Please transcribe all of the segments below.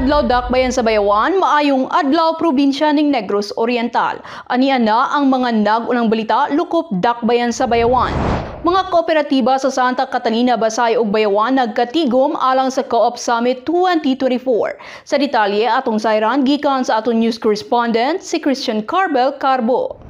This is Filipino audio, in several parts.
adlaw dakbayan sa Bayawan, maayong adlaw probinsya ning Negros Oriental. Anian na ang mga nag-unang balita lukop dakbayan sa Bayawan. Mga kooperatiba sa Santa Catalina, Basay ug Bayawan nagkatigom alang sa Co-op Summit 2024. Sa detalye atong sayran gikan sa atong news correspondent si Christian Carbel Carbo.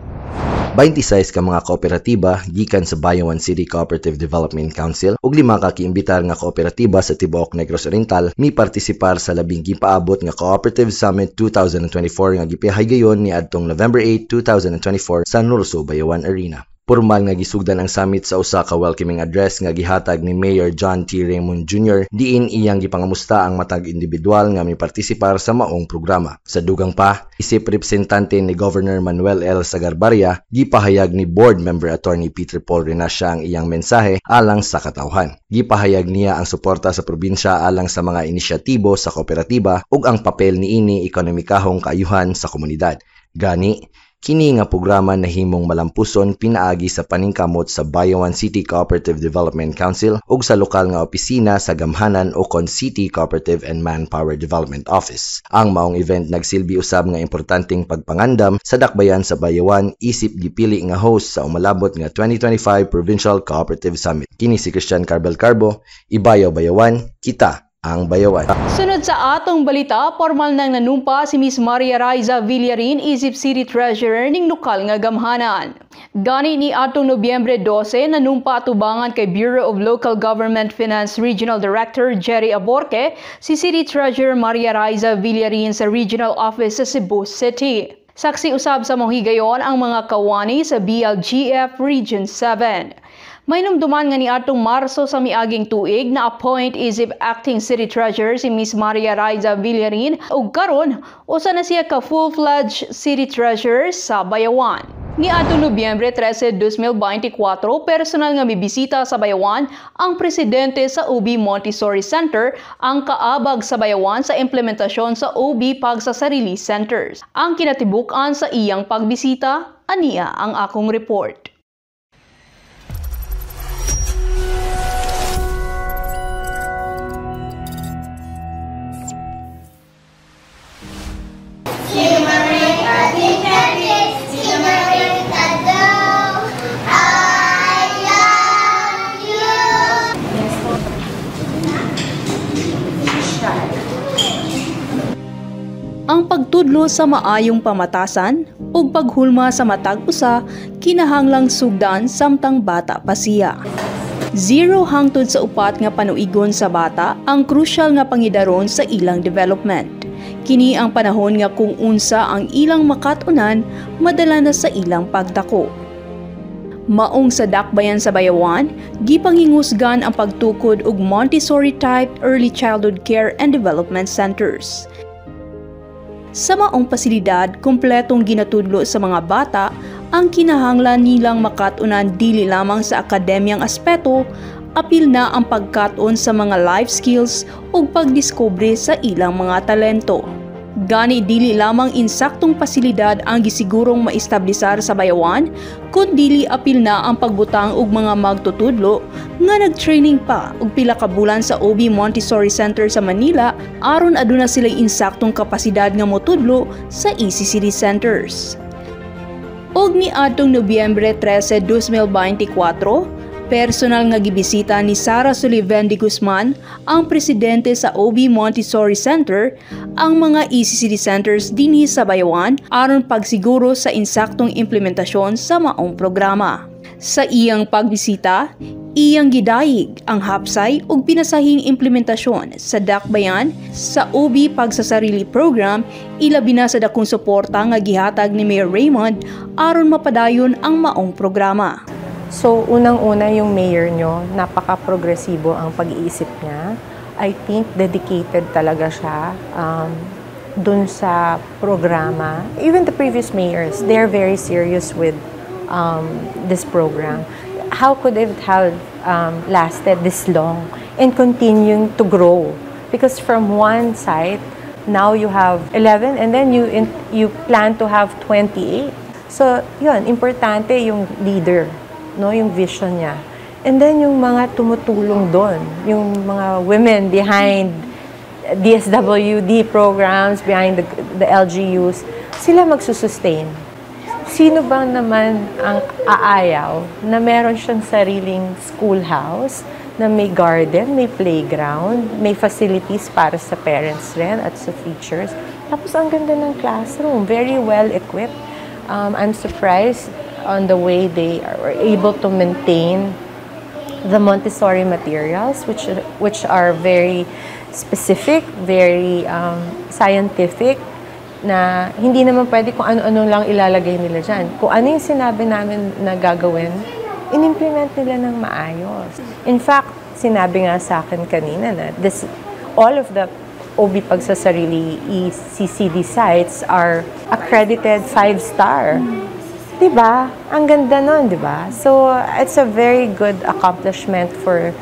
26 ka mga kooperatiba gikan sa Bayawan City Cooperative Development Council ug 5 ka kiimbitar nga kooperatiba sa tibuok Negros Oriental mi partisipar sa labing gipaabot nga Cooperative Summit 2024 nga gipahigayon ni adtong November 8, 2024 sa Nurso Bayawan Arena. Formal nga gisugdan ang summit sa usa ka welcoming address nga gihatag ni Mayor John T. Raymond Jr. diin iyang gipangamusta ang matag individual nga mipartisipar sa maong programa. Sa dugang pa, isip representante ni Governor Manuel L. Sagarbarria, gipahayag ni Board Member Attorney Peter Paul Renascia ang iyang mensahe alang sa katawhan. Gipahayag niya ang suporta sa probinsya alang sa mga inisyatibo sa kooperatiba ug ang papel niini ekonomikahong kaayuhan sa komunidad. Gani, kini nga programa nahimong malampuson pinaagi sa paningkamot sa Bayawan City Cooperative Development Council ug sa lokal nga opisina sa Gamhanan o Con City Cooperative and Manpower Development Office. Ang maong event nagsilbi usab nga importanteng pagpangandam sa dakbayan sa Bayawan isip gipili nga host sa umalabot nga 2025 Provincial Cooperative Summit. Kini si Christian Carbel Carbo, Ibayaw Bayawan, kita ang Bayawan. Sunod sa atong balita, formal nang nanumpa si Miss Maria Raiza Villarin, Isip City Treasurer ning lokal nga gamhanan. Gani ni atong Nobyembre 12, nanumpa atubangan kay Bureau of Local Government Finance Regional Director Jerry Aborque si City Treasurer Maria Raiza Villarin sa Regional Office sa Cebu City. Saksi usab sa mohigayon ang mga kawani sa BLGF Region 7. May numduman nga ni atong Marso sa miaging tuig na appoint isip acting city treasurer si Miss Maria Raiza Villarin ug karon usa na siya ka full-fledged city treasurer sa Bayawan. Ni atong Nobyembre 13, 2024, personal nga mibisita sa Bayawan ang presidente sa OB Montessori Center ang kaabag sa Bayawan sa implementasyon sa OB Pagsasarili Centers. Ang kinatibukan sa iyang pagbisita, aniya ang akong report. Ang pagtudlo sa maayong pamatasan ug paghulma sa matag usa kinahanglang sugdan samtang bata pa siya. 0 hangtod sa 4 nga panuigon sa bata ang crucial nga pangidaron sa ilang development. Kini ang panahon nga kung unsa ang ilang makatunan madala na sa ilang pagdako. Maong sa dakbayan sa Bayawan, gipangingusgan ang pagtukod og Montessori type early childhood care and development centers. Sa maong pasilidad, kumpletong ginatudlo sa mga bata ang kinahanglan nilang makatunan dili lamang sa akademyang aspeto, apil na ang pagkaton sa mga life skills ug pagdiskubre sa ilang mga talento. Gani dili lamang insaktong pasilidad ang gisigurong maestablisar sa Bayawan, kundi apil na ang pagbutang og mga magtutudlo nga nagtraining pa og pila ka bulan sa OB Montessori Center sa Manila aron aduna sila insaktong kapasidad nga motudlo sa ECCD centers. Og ni adtong Nobyembre 13, 2024, personal nga gibisita ni Sara Sullivan de Guzman, ang presidente sa OB Montessori Center, ang mga ECCD centers dinhi sa Bayawan aron pagsiguro sa insaktong implementasyon sa maong programa. Sa iyang pagbisita, iyang gidayig ang hapsay ug pinasahing implementasyon sa dakbayan sa OB Pagsasarili program, ilabi na sa dakong suporta nga gihatag ni Mayor Raymond aron mapadayon ang maong programa. So, unang-una yung mayor nyo, napaka-progresibo ang pag-iisip niya. I think dedicated talaga siya dun sa programa. Even the previous mayors, they're very serious with this program. How could it have lasted this long and continuing to grow? Because from one site, now you have 11 and then you plan to have 28. So, yun, importante yung leader. No, yung vision niya. And then yung mga tumutulong doon, yung mga women behind DSWD programs, behind the LGUs, sila magsusustain. Sino ba naman ang aayaw na meron siyang sariling schoolhouse, na may garden, may playground, may facilities para sa parents rin at sa teachers. Tapos ang ganda ng classroom, very well equipped. I'm surprised on the way they are able to maintain the Montessori materials, which are very specific, very scientific, na hindi naman pwede kung ano-ano lang ilalagay nila dyan. Kung ano yung sinabi namin na gagawin, in-implement nila ng maayos. In fact, sinabi nga sa akin kanina na all of the OB Pagsasarili ECCD sites are accredited 5-star. Diba? Ang ganda nun, diba? So, it's a very good accomplishment for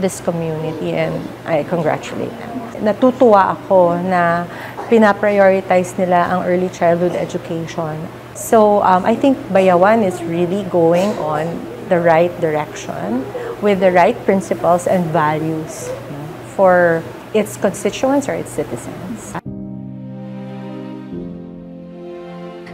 this community and I congratulate them. Natutuwa ako na pinaprioritize nila ang early childhood education. So, I think Bayawan is really going on the right direction with the right principles and values for its constituents or its citizens.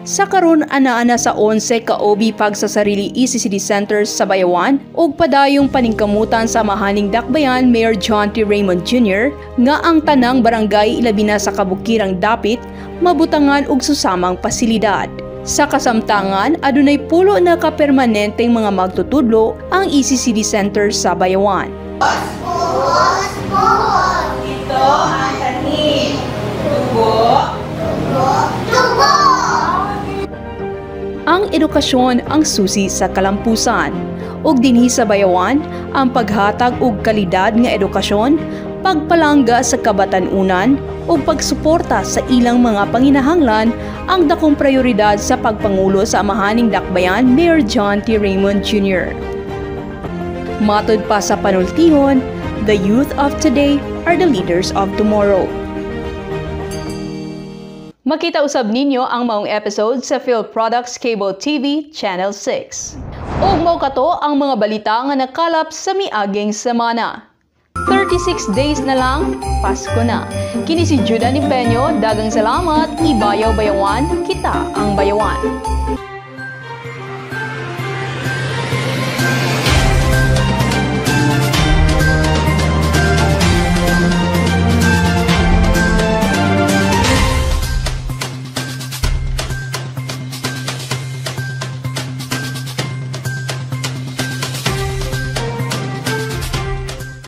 Sa karon ana-ana sa 11 ka OB Pagsasarili ECCD centers sa Bayawan ug padayong paningkamutan sa mahaning dakbayan Mayor John T. Raymond Jr. nga ang tanang barangay ilabi na sa kabukirang dapit mabutangan og susamang pasilidad. Sa kasamtangan, adunay pulo na kapermanenteng mga magtutudlo ang ECCD centers sa Bayawan. Ito ang tanim. Tubo. Tubo. Ang edukasyon ang susi sa kalampusan. Ug dinhi sa Bayawan, ang paghatag og kalidad nga edukasyon, pagpalangga sa kabatanunan ug pagsuporta sa ilang mga panginahanglan ang dakong prioridad sa pagpangulo sa amahaning dakbayan Mayor John T. Raymond Jr. Matod pa sa panultihon, the youth of today are the leaders of tomorrow. Makita usab ninyo ang maong episode sa Phil Products Cable TV Channel 6. Ug mao kato ang mga balita nga nakalap sa miaging semana. 36 days na lang, Pasko na. Kini si Judah Nipeño, dagang salamat, Ibayaw Bayawan, kita ang Bayawan.